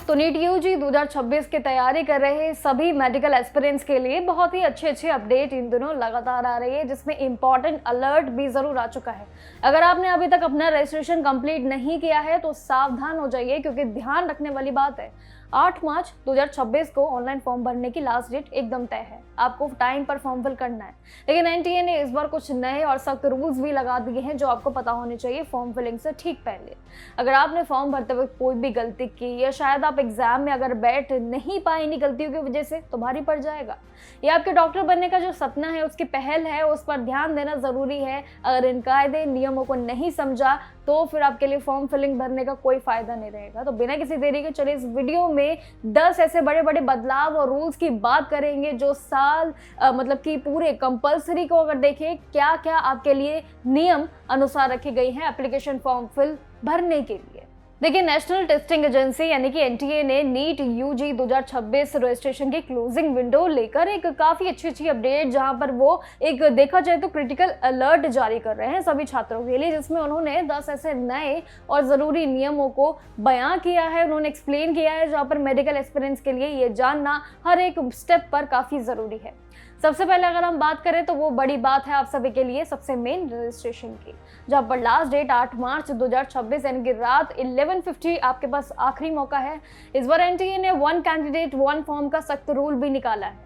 तो NEET UG 2026 की तैयारी कर रहे सभी मेडिकल एस्पिरेंट्स के लिए बहुत ही अच्छे अपडेट इन दिनों लगातार आ रही है, जिसमें इंपॉर्टेंट अलर्ट भी जरूर आ चुका है। अगर आपने अभी तक अपना रजिस्ट्रेशन कंप्लीट नहीं किया है तो सावधान हो जाइए, क्योंकि ध्यान रखने वाली बात है 8 मार्च 2026 को ऑनलाइन फॉर्म भरने की लास्ट डेट एकदम तय है। आपको टाइम पर फॉर्म फिल करना है, लेकिन एनटीए ने इस बार कुछ नए और सख्त रूल्स भी लगा दिए हैं जो आपको पता होने चाहिए फॉर्म फिलिंग से ठीक पहले। अगर आपने फॉर्म भरते वक्त कोई भी गलती की या शायद आप एग्जाम में अगर बैठ नहीं पाए इन्हीं गलतियों की वजह से, तो भारी पड़ जाएगा। या आपके डॉक्टर बनने का जो सपना है, उसकी पहल है, उस पर ध्यान देना जरूरी है। अगर इन कायदे नियमों को नहीं समझा तो फिर आपके लिए फॉर्म फिलिंग भरने का कोई फायदा नहीं रहेगा। तो बिना किसी देरी के चलिए इस वीडियो में 10 ऐसे बड़े बड़े बदलाव और रूल्स की बात करेंगे जो मतलब कि पूरे कंपलसरी को अगर देखें क्या क्या आपके लिए नियम अनुसार रखी गई हैं एप्लीकेशन फॉर्म फिल भरने के लिए। देखिए, नेशनल टेस्टिंग एजेंसी यानी कि एनटीए ने नीट यूजी 2026 रजिस्ट्रेशन की क्लोजिंग विंडो लेकर एक काफी अच्छी अपडेट, जहां पर वो एक देखा जाए तो क्रिटिकल अलर्ट जारी कर रहे हैं सभी छात्रों के लिए, जिसमें उन्होंने 10 ऐसे नए और जरूरी नियमों को बयां किया है, उन्होंने एक्सप्लेन किया है, जहां पर मेडिकल एस्पिरेंट्स के लिए ये जानना हर एक स्टेप पर काफी जरूरी है। सबसे पहले अगर हम बात करें तो वो बड़ी बात है आप सभी के लिए सबसे मेन रजिस्ट्रेशन की, जहां पर लास्ट डेट 8 मार्च 2026 यानी कि रात 11:50 आपके पास आखिरी मौका है। इस बार एनटीए ने 1 कैंडिडेट 1 फॉर्म का सख्त रूल भी निकाला है,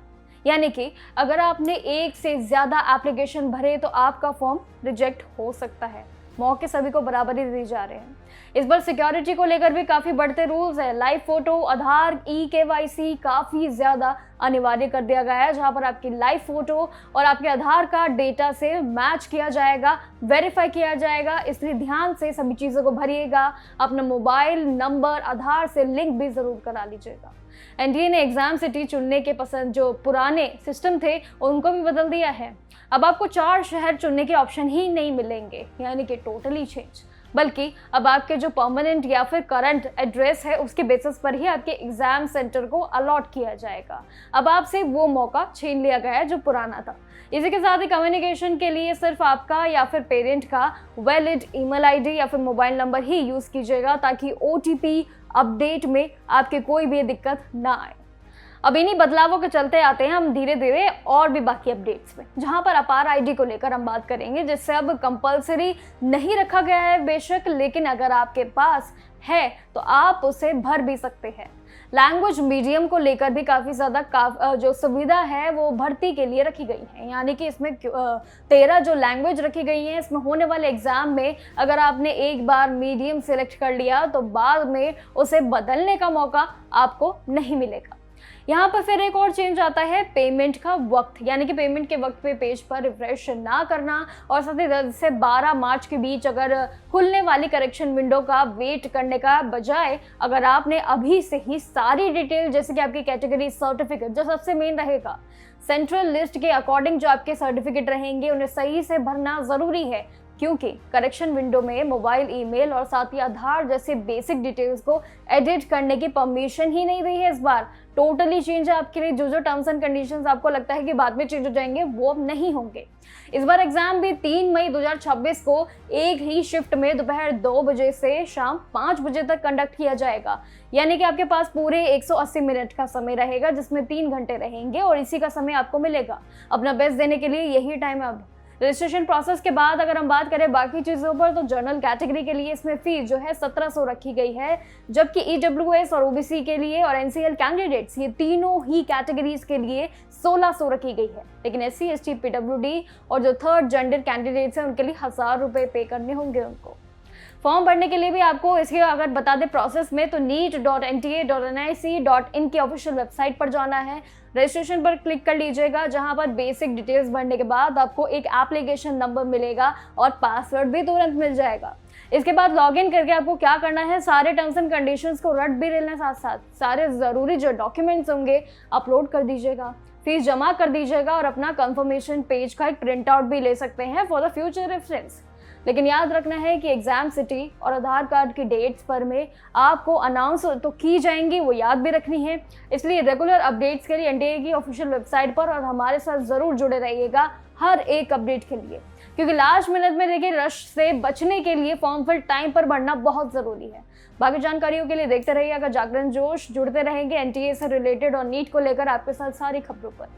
यानी कि अगर आपने एक से ज्यादा एप्लीकेशन भरे तो आपका फॉर्म रिजेक्ट हो सकता है। मौके सभी को बराबरी दी जा रहे हैं। इस बार सिक्योरिटी को लेकर भी काफी बढ़ते रूल्स है। लाइव फोटो, आधार, केवाईसी काफी ज्यादा अनिवार्य कर दिया गया है, जहां पर आपकी लाइव फोटो और आपके आधार कार्ड डेटा से मैच किया जाएगा, वेरीफाई किया जाएगा। इसलिए ध्यान से सभी चीजों को भरिएगा। अपना मोबाइल नंबर आधार से लिंक भी जरूर करा लीजिएगा। एनटीए ने एग्जाम सिटी चुनने के पसंद जो पुराने सिस्टम थे उनको भी बदल दिया है। अब आपको 4 शहर चुनने के ऑप्शन ही नहीं मिलेंगे, यानी कि टोटली चेंज, बल्कि अब आपके जो परमानेंट या फिर करंट एड्रेस है उसके बेसिस पर ही आपके एग्जाम सेंटर को अलॉट किया जाएगा। अब आपसे वो मौका छीन लिया गया है जो पुराना था। इसी के साथ ही कम्युनिकेशन के लिए सिर्फ आपका या फिर पेरेंट का वैलिड ईमेल आईडी या फिर मोबाइल नंबर ही यूज कीजिएगा, ताकि ओटीपी अपडेट में आपके कोई भी दिक्कत ना आए। अब इन्हीं बदलावों के चलते आते हैं हम धीरे धीरे और भी बाकी अपडेट्स में, जहां पर अपार आईडी को लेकर हम बात करेंगे, जिससे अब कंपलसरी नहीं रखा गया है बेशक, लेकिन अगर आपके पास है तो आप उसे भर भी सकते हैं। लैंग्वेज मीडियम को लेकर भी काफ़ी ज़्यादा जो सुविधा है वो भर्ती के लिए रखी गई है, यानी कि इसमें 13 जो लैंग्वेज रखी गई हैं। इसमें होने वाले एग्जाम में अगर आपने एक बार मीडियम सिलेक्ट कर लिया तो बाद में उसे बदलने का मौका आपको नहीं मिलेगा। यहाँ पर फिर एक और चेंज आता है पेमेंट का वक्त, यानी कि पेमेंट के वक्त पे पेज पर रिफ्रेश ना करना, और साथ ही 10 से 12 मार्च के बीच अगर खुलने वाली करेक्शन विंडो का वेट करने का बजाय अगर आपने अभी से ही सारी डिटेल, जैसे कि आपकी कैटेगरी, सर्टिफिकेट जो सबसे मेन रहेगा, सेंट्रल लिस्ट के अकॉर्डिंग जो आपके सर्टिफिकेट रहेंगे उन्हें सही से भरना जरूरी है, क्योंकि करेक्शन विंडो में मोबाइल, ईमेल और साथ ही आधार जैसे बेसिक डिटेल्स को एडिट करने की परमिशन ही नहीं रही है। इस बार टोटली चेंज है आपके लिए। जो टर्म्स एंड कंडीशंस आपको लगता है कि बाद में चेंज हो जाएंगे, वो अब नहीं होंगे। इस बार एग्जाम भी 3 मई 2026 को एक ही शिफ्ट में दोपहर 2 बजे से शाम 5 बजे तक कंडक्ट किया जाएगा, यानी कि आपके पास पूरे 180 मिनट का समय रहेगा, जिसमें 3 घंटे रहेंगे और इसी का समय आपको मिलेगा। अपना बेस्ट देने के लिए यही टाइम है अब। रजिस्ट्रेशन प्रोसेस के बाद अगर हम बात करें बाकी चीज़ों पर, तो जनरल कैटेगरी के लिए इसमें फीस जो है 1700 रखी गई है, जबकि ईडब्ल्यूएस और ओबीसी के लिए और एनसीएल कैंडिडेट्स, ये तीनों ही कैटेगरीज के लिए 1600 रखी गई है। लेकिन एससी, एसटी, पीडब्ल्यूडी और जो थर्ड जेंडर कैंडिडेट्स हैं उनके लिए 1000 रुपये पे करने होंगे उनको। फॉर्म भरने के लिए भी आपको इसके अगर बता दें प्रोसेस में, तो neet.nta.nic.in की ऑफिशियल वेबसाइट पर जाना है। रजिस्ट्रेशन पर क्लिक कर लीजिएगा, जहां पर बेसिक डिटेल्स भरने के बाद आपको एक एप्लीकेशन नंबर मिलेगा और पासवर्ड भी तुरंत मिल जाएगा। इसके बाद लॉगिन करके आपको क्या करना है, सारे टर्म्स एंड कंडीशंस को रट भी लेना, साथ साथ सारे ज़रूरी जो डॉक्यूमेंट्स होंगे अपलोड कर दीजिएगा, फीस जमा कर दीजिएगा और अपना कंफर्मेशन पेज का एक प्रिंट आउट भी ले सकते हैं फॉर द फ्यूचर रेफरेंस। लेकिन याद रखना है कि एग्जाम सिटी और आधार कार्ड की डेट्स पर में आपको अनाउंस तो की जाएंगी, वो याद भी रखनी है। इसलिए रेगुलर अपडेट्स के लिए एनटीए की ऑफिशियल वेबसाइट पर और हमारे साथ ज़रूर जुड़े रहिएगा हर एक अपडेट के लिए, क्योंकि लास्ट मिनट में देखिए रश से बचने के लिए फॉर्म फिल टाइम पर भरना बहुत ज़रूरी है। बाकी जानकारियों के लिए देखते रहिएगा जागरण जोश, जुड़ते रहेंगे एनटीए से रिलेटेड और नीट को लेकर आपके साथ सारी खबरों पर।